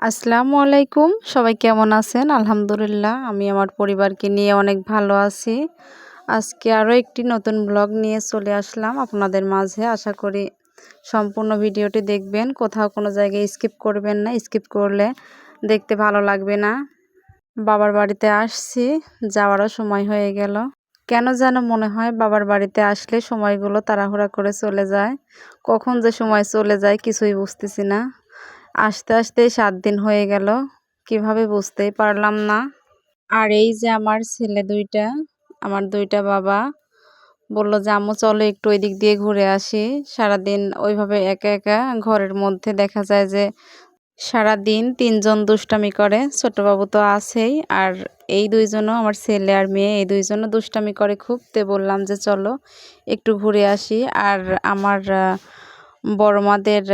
আসসালামু আলাইকুম। সবাই কেমন আছেন? আলহামদুলিল্লাহ আমি আমার পরিবারকে নিয়ে অনেক ভালো আছি। আজকে আরও একটি নতুন ব্লগ নিয়ে চলে আসলাম আপনাদের মাঝে। আশা করি সম্পূর্ণ ভিডিওটি দেখবেন। কোথাও কোনো জায়গায় স্কিপ করবেন না। স্কিপ করলে দেখতে ভালো লাগবে না। বাবার বাড়িতে আসছি, যাওয়ারও সময় হয়ে গেল। কেন যেন মনে হয় বাবার বাড়িতে আসলে সময়গুলো তাড়াহুড়া করে চলে যায়। কখন যে সময় চলে যায় কিছুই বুঝতেছি না। আসতে আসতেই ৭ দিন হয়ে গেল, কিভাবে বুঝতেই পারলাম না। আর এই যে আমার ছেলে ২টা, আমার ২টা বাবা বলল যে আম্মু চলো একটু ওই দিক দিয়ে ঘুরে আসি। সারাদিন ওইভাবে একা একা ঘরের মধ্যে দেখা যায় যে সারাদিন ৩ জন দুষ্টামি করে। ছোট বাবু তো আছেই, আর এই ২ জনও আমার ছেলে আর মেয়ে, এই ২ জনও দুষ্টামি করে খুব। তো বললাম যে চলো একটু ঘুরে আসি। আর আমার বড় মাদের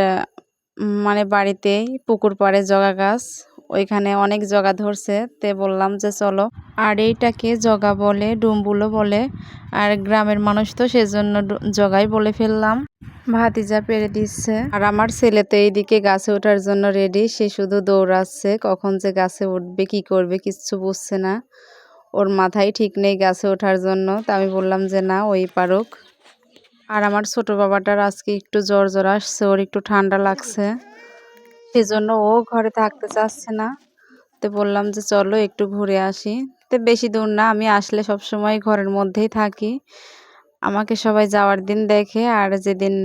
মানে বাড়িতেই পুকুর পাড়ে জগা গাছ, ওইখানে অনেক জগা ধরছে। তে বললাম যে চলো। আর এইটাকে জগা বলে, ডুমবুলো বলে, আর গ্রামের মানুষ তো সেজন্য জগাই বলে ফেললাম। ভাতিজা পেরে দিচ্ছে, আর আমার ছেলে তো এইদিকে গাছে ওঠার জন্য রেডি। সে শুধু দৌড়াচ্ছে, কখন যে গাছে উঠবে কি করবে কিচ্ছু বুঝছে না। ওর মাথায় ঠিক নেই গাছে ওঠার জন্য। তা আমি বললাম যে না, ওই পারুক। আর আমার ছোট বাবাটার আজকে একটু জ্বর জ্বর আসছে, ওর একটু ঠান্ডা লাগছে, সেজন্য ও ঘরে থাকতে চাচ্ছে না। তো বললাম যে চলো একটু ঘুরে আসি। তো বেশি দূর না, আমি আসলে সব সময় ঘরের মধ্যেই থাকি। আমাকে সবাই যাওয়ার দিন দেখে, আর যেদিন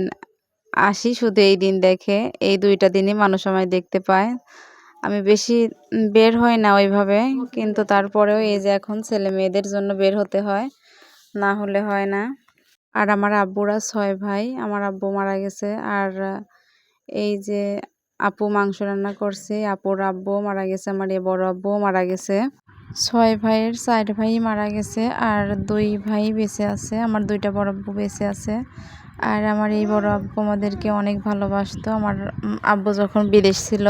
আসি শুধু এই দিন দেখে। এই ২টা দিনই মানুষ আমায় দেখতে পায়। আমি বেশি বের হই না ওইভাবে, কিন্তু তারপরেও এই যে এখন ছেলে মেয়েদের জন্য বের হতে হয়, না হলে হয় না। আর আমার আব্বুরা ৬ ভাই, আমার আব্বু মারা গেছে। আর এই যে আপু মাংস রান্না করছে, আপুর আব্বু মারা গেছে, আমার এই বড় আব্বুও মারা গেছে। ৬ ভাইয়ের ৪ ভাই মারা গেছে, আর ২ ভাই বেঁচে আছে। আমার ২টা বড় আব্বু বেঁচে আছে। আর আমার এই বড় আব্বু আমাদেরকে অনেক ভালোবাসতো। আমার আব্বু যখন বিদেশ ছিল,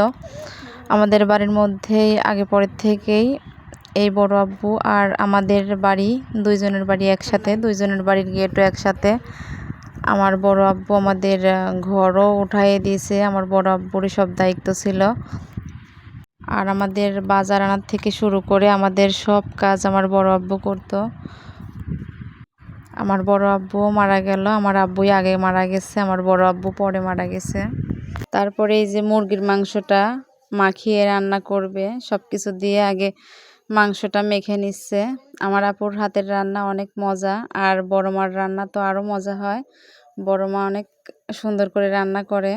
আমাদের বাড়ির মধ্যেই আগে পরের থেকেই এই বড় আব্বু আর আমাদের বাড়ি, ২ জনের বাড়ি একসাথে, ২ জনের বাড়ির গেটও একসাথে। আমার বড় আব্বু আমাদের ঘরও উঠাইয়ে দিয়েছে। আমার বড় আব্বুরই সব দায়িত্ব ছিল। আর আমাদের বাজার আনার থেকে শুরু করে আমাদের সব কাজ আমার বড় আব্বু করতো। আমার বড় আব্বুও মারা গেল। আমার আব্বুই আগে মারা গেছে, আমার বড় আব্বু পরে মারা গেছে। তারপরে এই যে মুরগির মাংসটা মাখিয়ে রান্না করবে, সব কিছু দিয়ে আগে মাংসটা মেখে নিচ্ছে। আমার আপুর হাতের রান্না অনেক মজা, আর বড় মার রান্না তো আরও মজা হয়। বড় মা অনেক সুন্দর করে রান্না করে।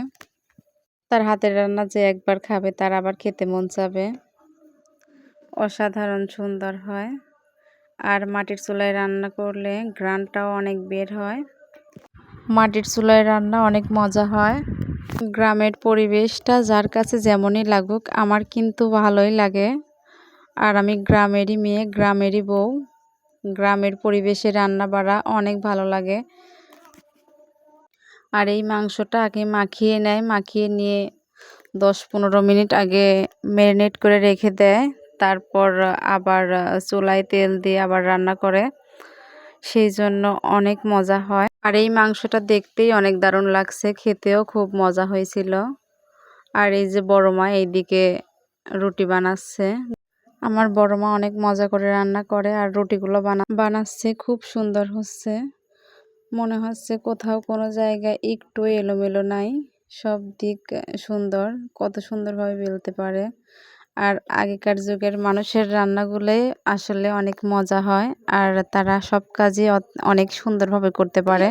তার হাতের রান্না যে একবার খাবে তার আবার খেতে মন চাবে, অসাধারণ সুন্দর হয়। আর মাটির চুলায় রান্না করলে ঘ্রাণটাও অনেক বের হয়। মাটির চুলায় রান্না অনেক মজা হয়। গ্রামের পরিবেশটা যার কাছে যেমনই লাগুক, আমার কিন্তু ভালোই লাগে। আর আমি গ্রামেরই মেয়ে, গ্রামেরই বউ। গ্রামের পরিবেশে রান্না বাড়া অনেক ভালো লাগে। আর এই মাংসটা আগে মাখিয়ে নেয়, মাখিয়ে নিয়ে ১০-১৫ মিনিট আগে ম্যারিনেট করে রেখে দেয়। তারপর আবার চুলায় তেল দিয়ে আবার রান্না করে, সেই জন্য অনেক মজা হয়। আর এই মাংসটা দেখতেই অনেক দারুণ লাগছে, খেতেও খুব মজা হয়েছিল। আর এই যে বড় মা এইদিকে রুটি বানাচ্ছে। আমার বড় মা অনেক মজা করে রান্না করে, আর রুটিগুলো বানাচ্ছে খুব সুন্দর হচ্ছে। মনে হচ্ছে কোথাও কোনো জায়গায় একটু এলোমেলো নাই, সব দিক সুন্দর, কত সুন্দরভাবে বেলতে পারে। আর আগেকার যুগের মানুষের রান্নাগুলোই আসলে অনেক মজা হয়, আর তারা সব কাজই অনেক সুন্দরভাবে করতে পারে।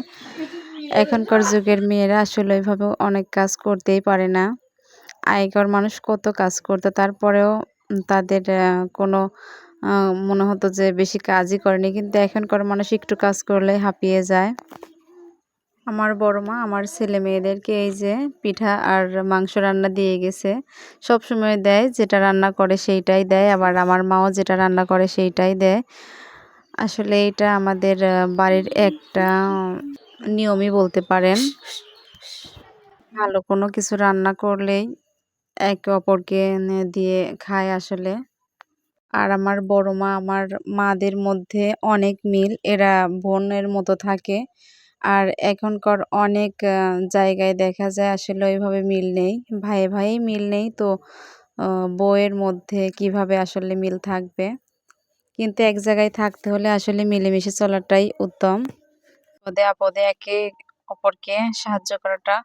এখনকার যুগের মেয়েরা আসলে ওইভাবে অনেক কাজ করতেই পারে না। আগেকার মানুষ কত কাজ করতো, তারপরেও তাদের কোনো মনে হতো যে বেশি কাজই করেনি, কিন্তু এখনকার মানুষ একটু কাজ করলে হাঁপিয়ে যায়। আমার বড় মা আমার ছেলে মেয়েদেরকে এই যে পিঠা আর মাংস রান্না দিয়ে গেছে। সব সময় দেয়, যেটা রান্না করে সেইটাই দেয়, আবার আমার মাও যেটা রান্না করে সেইটাই দেয়। আসলে এটা আমাদের বাড়ির একটা নিয়মই বলতে পারেন। ভালো কোনো কিছু রান্না করলেই একে অপরকে দিয়ে খায় আসলে। আর আমার বড় মা আমার মাদের মধ্যে অনেক মিল, এরা বোনের মতো থাকে। আর এখনকার অনেক জায়গায় দেখা যায় আসলে ওইভাবে মিল নেই, ভাইয়ে ভাইয়েই মিল নেই। তো বউয়ের মধ্যে কিভাবে আসলে মিল থাকবে, কিন্তু এক জায়গায় থাকতে হলে আসলে মিলেমিশে চলাটাই উত্তম। বিপদে আপদে একে অপরকে সাহায্য করাটা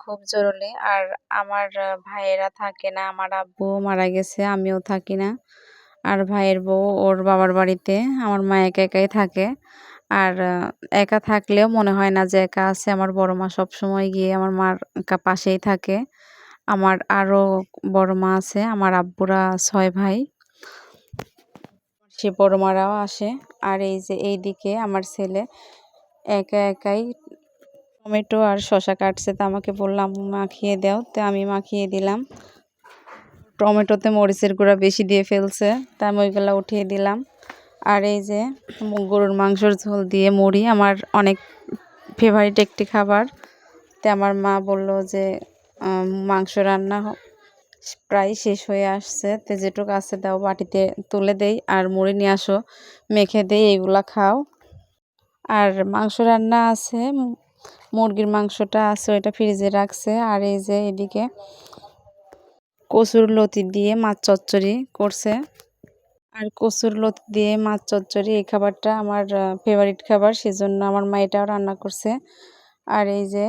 খুব জরুরি। আর আমার ভাইয়েরা থাকে না, আমার আব্বু মারা গেছে, আমিও থাকি না। আর ভাইয়ের বউ ওর বাবার বাড়িতে, আমার মা একা একাই থাকে। আর একা থাকলেও মনে হয় না যে একা আছে। আমার বড় মা সবসময় গিয়ে আমার মার পাশেই থাকে। আমার আরও বড় মা আছে, আমার আব্বুরা ৬ ভাই, সে বড় মারাও আসে। আর এই যে এইদিকে আমার ছেলে একা একাই টমেটো আর শসা কাটছে, তো আমাকে বললাম আম্মু মাখিয়ে দাও, তো আমি মাখিয়ে দিলাম। টমেটোতে মরিচের গুঁড়া বেশি দিয়ে ফেলছে, তা আমি ওইগুলো উঠিয়ে দিলাম। আর এই যে গরুর মাংসের ঝোল দিয়ে মুড়ি আমার অনেক ফেভারিট একটি খাবার। তো আমার মা বলল যে মাংস রান্না প্রায় শেষ হয়ে আসছে, তো যেটুকু আছে দাও বাটিতে তুলে দেই, আর মুড়ি নিয়ে আসো মেখে দেই, এগুলা খাও। আর মাংস রান্না আছে, মুরগির মাংসটা আছে, ওইটা ফ্রিজে রাখছে। আর এই যে এদিকে কচুর লতি দিয়ে মাছ চচ্চড়ি করছে। আর কচুর লতি দিয়ে মাছ চচ্চড়ি এই খাবারটা আমার ফেভারিট খাবার, সেজন্য আমার মা এটাও রান্না করছে। আর এই যে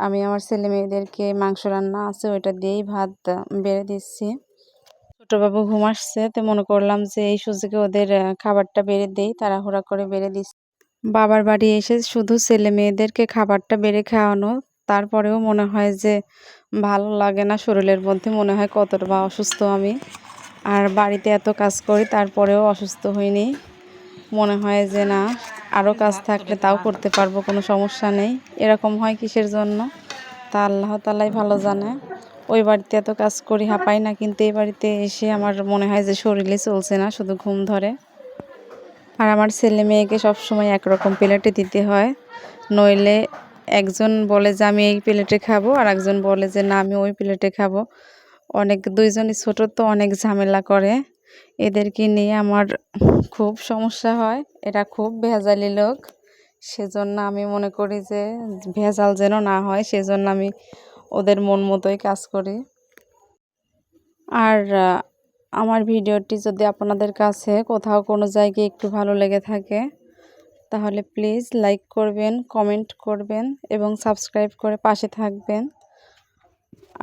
আমি আমার ছেলে মেয়েদেরকে মাংস রান্না আছে ওইটা দিয়েই ভাত বেড়ে দিচ্ছি। ছোটো বাবু ঘুম আসছে, তো মনে করলাম যে এই সুযোগে ওদের খাবারটা বেড়ে দেই, তাড়াহুড়া করে বেড়ে দিচ্ছি। বাবার বাড়ি এসে শুধু ছেলে মেয়েদেরকে খাবারটা বেড়ে খাওয়ানো, তারপরেও মনে হয় যে ভালো লাগে না, শরীরের মধ্যে মনে হয় কতটা বা অসুস্থ আমি। আর বাড়িতে এত কাজ করি তারপরেও অসুস্থ হইনি, মনে হয় যে না আরও কাজ থাকলে তাও করতে পারবো, কোনো সমস্যা নেই। এরকম হয় কিসের জন্য তা আল্লাহ তাআলাই ভালো জানে। ওই বাড়িতে এত কাজ করি হাঁপাই না, কিন্তু এই বাড়িতে এসে আমার মনে হয় যে শরীরে চলছে না, শুধু ঘুম ধরে। আর আমার ছেলে মেয়েকে সবসময় একরকম প্লেটে দিতে হয়, নইলে একজন বলে যে আমি এই প্লেটে খাবো, আর একজন বলে যে না আমি ওই প্লেটে খাবো। দুইজনই ছোট, তো অনেক ঝামেলা করে, এদেরকে নিয়ে আমার খুব সমস্যা হয়। এরা খুব ভেজালি লোক, সেজন্য আমি মনে করি যে ভেজাল যেন না হয়, সেজন্য আমি ওদের মন মতোই কাজ করি। আর আমার ভিডিওটি যদি আপনাদের কাছে কোথাও কোনো জায়গায় একটু ভালো লেগে থাকে, তাহলে প্লিজ লাইক করবেন, কমেন্ট করবেন এবং সাবস্ক্রাইব করে পাশে থাকবেন।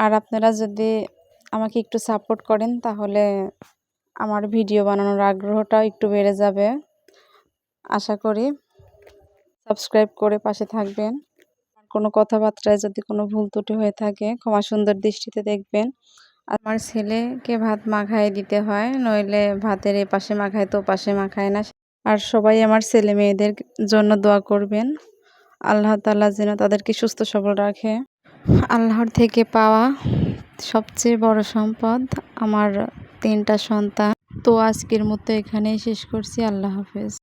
আর আপনারা যদি আমাকে একটু সাপোর্ট করেন, তাহলে আমার ভিডিও বানানোর আগ্রহটাও একটু বেড়ে যাবে। আশা করি সাবস্ক্রাইব করে পাশে থাকবেন। কোনো কথাবার্তায় যদি কোনো ভুল ত্রুটি হয়ে থাকে ক্ষমা সুন্দর দৃষ্টিতে দেখবেন। আমার ছেলেকে ভাত মাখায় দিতে হয়, নইলে ভাতের এপাশে মাখায় তো ওপাশে মাখায় না। আর সবাই আমার ছেলে মেয়েদের জন্য দোয়া করবেন, আল্লাহ তাআলা যেন তাদেরকে সুস্থ সবল রাখে। আল্লাহর থেকে পাওয়া সবচেয়ে বড় সম্পদ আমার 3টা সন্তান। তো আজকের মতো এখানেই শেষ করছি। আল্লাহ হাফেজ।